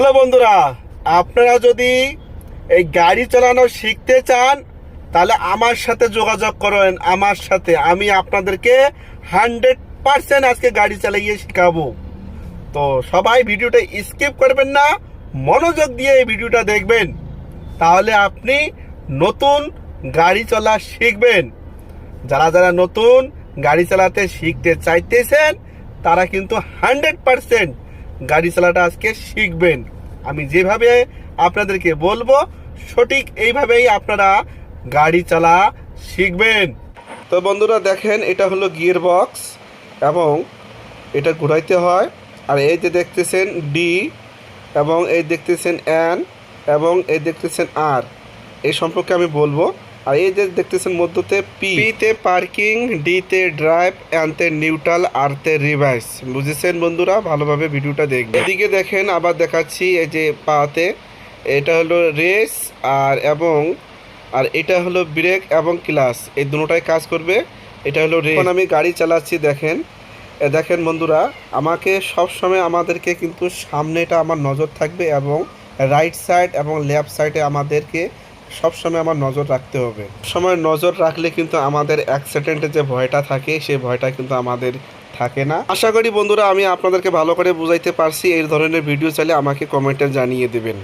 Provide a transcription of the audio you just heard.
Hello বন্ধুরা, আপনারা যদি এই গাড়ি চালানো শিখতে চান তাহলে আমার সাথে যোগাযোগ করেন। আমার সাথে আমি আপনাদেরকে 100% আজকে গাড়ি চালিয়ে শেখাবো। তো সবাই ভিডিওটা স্কিপ করবেন না, মনোযোগ দিয়ে এই ভিডিওটা দেখবেন, তাহলে আপনি নতুন গাড়ি চলা শিখবেন। যারা যারা নতুন গাড়ি চালাতে শিখতে চাইতেছেন তারা কিন্তু 100% গাড়ি চালাটা আজকে শিখবেন। আমি যেভাবে আপনাদেরকে বলবো সঠিক এইভাবেই আপনারা গাড়ি চালা শিখবেন। তো বন্ধুরা দেখেন, এটা হলো গিয়ার বক্স এবং এটা ঘুরাইতে হয়। আর এই যে দেখতেছেন ডি এবং এই দেখতেছেন এন এবং এই দেখতেছেন আর, এই সম্পর্কে আমি বলবো। আর এই যে দেখতেছেন মধ্যতে পি তে পার্কিং, ডি তে ড্রাইভ, এন তে নিউট্রাল, আর তে রিভার্স। বুঝেছেন বন্ধুরা? ভালোভাবে ভিডিওটা দেখবেন। এদিকে দেখেন আবার দেখাচ্ছি, এই যে পাতে এটা হলো রেস আর এটা হলো ব্রেক এবং ক্লাচ, এই দুটোটাই কাজ করবে। এটা হলো রেস। এখন আমি গাড়ি চালাচ্ছি, দেখেন দেখেন বন্ধুরা, আমাকে সব সময় আমাদেরকে কিন্তু সামনেটা আমার নজর থাকবে এবং রাইট সাইড এবং লেফট সাইডে আমাদেরকে সবসময় আমার নজর রাখতে হবে। সময় নজর রাখলে কিন্তু আমাদের অ্যাক্সিডেন্টের যে ভয়টা থাকে সেই ভয়টা কিন্তু আমাদের থাকে না। আশা করি বন্ধুরা আমি আপনাদেরকে ভালো করে বুঝাইতে পারছি। এই ধরনের ভিডিও চাইলে আমাকে কমেন্টে জানিয়ে দেবেন।